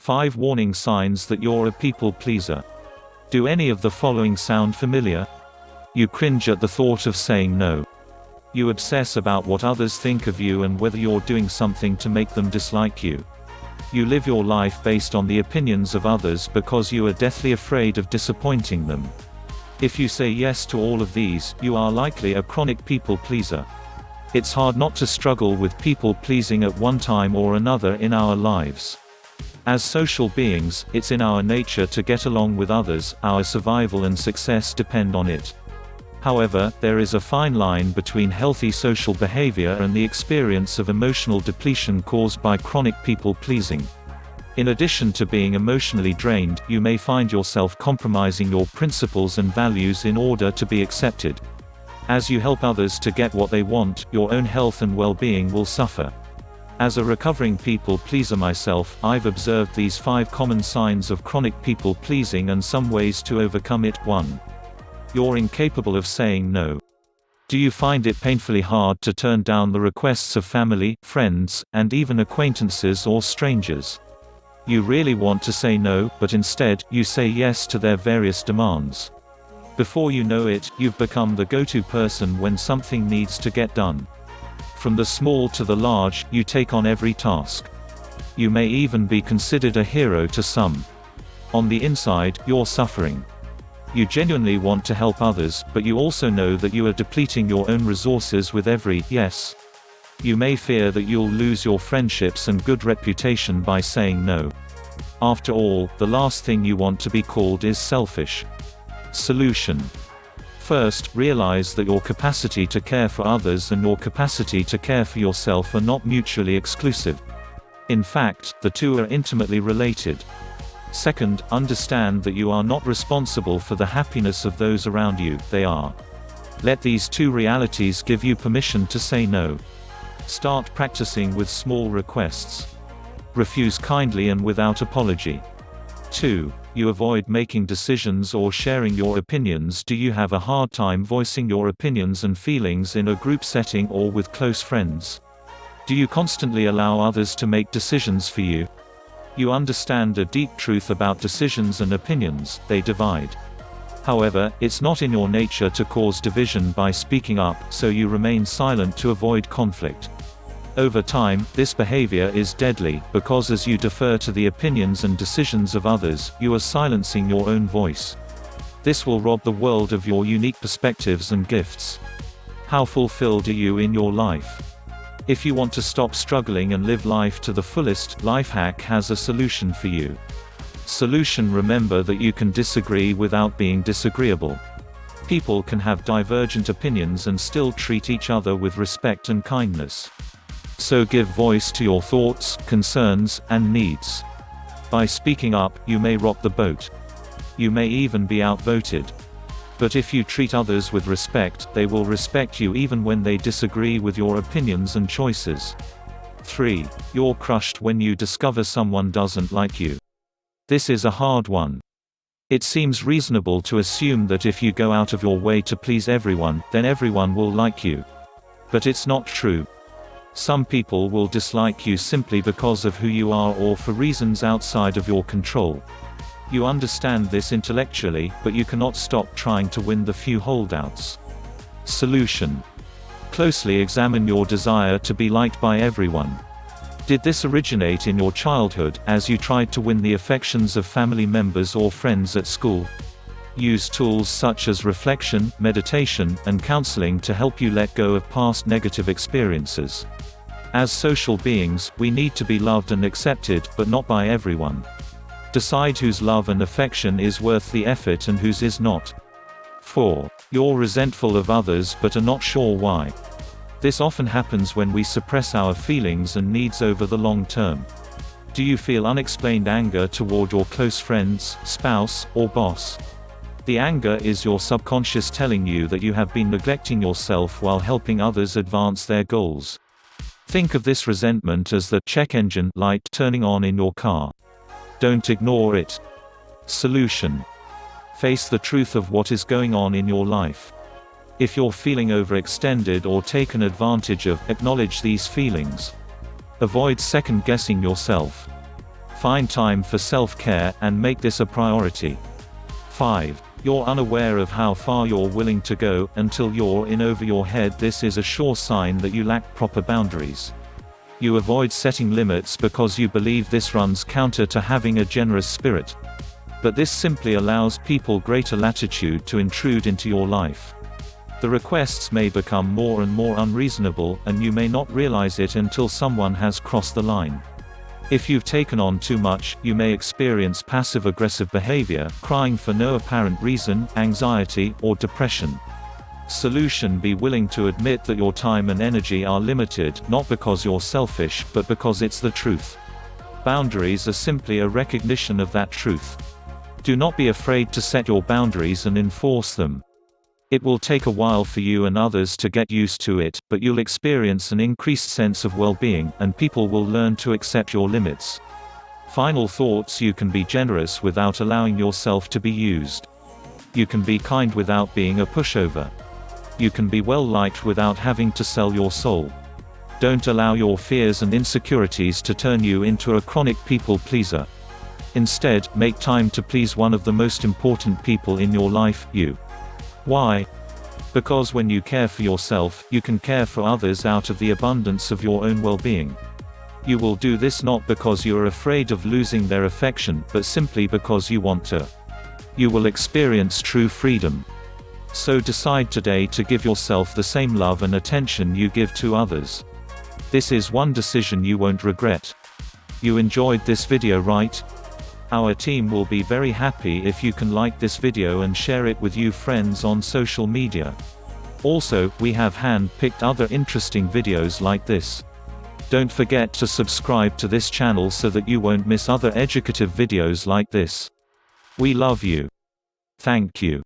5 warning signs that you're a people pleaser. Do any of the following sound familiar? You cringe at the thought of saying no. You obsess about what others think of you and whether you're doing something to make them dislike you. You live your life based on the opinions of others because you are deathly afraid of disappointing them. If you say yes to all of these, you are likely a chronic people pleaser. It's hard not to struggle with people pleasing at one time or another in our lives. As social beings, it's in our nature to get along with others, our survival and success depend on it. However, there is a fine line between healthy social behavior and the experience of emotional depletion caused by chronic people-pleasing. In addition to being emotionally drained, you may find yourself compromising your principles and values in order to be accepted. As you help others to get what they want, your own health and well-being will suffer. As a recovering people-pleaser myself, I've observed these 5 common signs of chronic people-pleasing and some ways to overcome it. 1. You're incapable of saying no. Do you find it painfully hard to turn down the requests of family, friends, and even acquaintances or strangers? You really want to say no, but instead, you say yes to their various demands. Before you know it, you've become the go-to person when something needs to get done. From the small to the large, you take on every task. You may even be considered a hero to some. On the inside, you're suffering. You genuinely want to help others, but you also know that you are depleting your own resources with every yes. You may fear that you'll lose your friendships and good reputation by saying no. After all, the last thing you want to be called is selfish. Solution. First, realize that your capacity to care for others and your capacity to care for yourself are not mutually exclusive. In fact, the two are intimately related. Second, understand that you are not responsible for the happiness of those around you, they are. Let these two realities give you permission to say no. Start practicing with small requests. Refuse kindly and without apology. 2. You avoid making decisions or sharing your opinions. Do you have a hard time voicing your opinions and feelings in a group setting or with close friends? Do you constantly allow others to make decisions for you? You understand a deep truth about decisions and opinions: they divide. However, it's not in your nature to cause division by speaking up, so you remain silent to avoid conflict. Over time, this behavior is deadly, because as you defer to the opinions and decisions of others, you are silencing your own voice. This will rob the world of your unique perspectives and gifts. How fulfilled are you in your life? If you want to stop struggling and live life to the fullest, Lifehack has a solution for you. Solution: remember that you can disagree without being disagreeable. People can have divergent opinions and still treat each other with respect and kindness. So give voice to your thoughts, concerns, and needs. By speaking up, you may rock the boat. You may even be outvoted. But if you treat others with respect, they will respect you even when they disagree with your opinions and choices. 3. You're crushed when you discover someone doesn't like you. This is a hard one. It seems reasonable to assume that if you go out of your way to please everyone, then everyone will like you. But it's not true. Some people will dislike you simply because of who you are or for reasons outside of your control. You understand this intellectually, but you cannot stop trying to win the few holdouts. Solution. Closely examine your desire to be liked by everyone. Did this originate in your childhood, as you tried to win the affections of family members or friends at school? Use tools such as reflection, meditation, and counseling to help you let go of past negative experiences. As social beings, we need to be loved and accepted, but not by everyone. Decide whose love and affection is worth the effort and whose is not. 4. You're resentful of others but are not sure why. This often happens when we suppress our feelings and needs over the long term. Do you feel unexplained anger toward your close friends, spouse, or boss? The anger is your subconscious telling you that you have been neglecting yourself while helping others advance their goals. Think of this resentment as the check engine light turning on in your car. Don't ignore it. Solution. Face the truth of what is going on in your life. If you're feeling overextended or taken advantage of, acknowledge these feelings. Avoid second-guessing yourself. Find time for self-care, and make this a priority. 5. You're unaware of how far you're willing to go, until you're in over your head. This is a sure sign that you lack proper boundaries. You avoid setting limits because you believe this runs counter to having a generous spirit. But this simply allows people greater latitude to intrude into your life. The requests may become more and more unreasonable, and you may not realize it until someone has crossed the line. If you've taken on too much, you may experience passive-aggressive behavior, crying for no apparent reason, anxiety, or depression. Solution: be willing to admit that your time and energy are limited, not because you're selfish, but because it's the truth. Boundaries are simply a recognition of that truth. Do not be afraid to set your boundaries and enforce them. It will take a while for you and others to get used to it, but you'll experience an increased sense of well-being, and people will learn to accept your limits. Final thoughts: you can be generous without allowing yourself to be used. You can be kind without being a pushover. You can be well-liked without having to sell your soul. Don't allow your fears and insecurities to turn you into a chronic people-pleaser. Instead, make time to please one of the most important people in your life, you. Why? Because when you care for yourself, you can care for others out of the abundance of your own well-being. You will do this not because you are afraid of losing their affection, but simply because you want to. You will experience true freedom. So decide today to give yourself the same love and attention you give to others. This is one decision you won't regret. You enjoyed this video, right? Our team will be very happy if you can like this video and share it with your friends on social media. Also, we have hand-picked other interesting videos like this. Don't forget to subscribe to this channel so that you won't miss other educative videos like this. We love you. Thank you.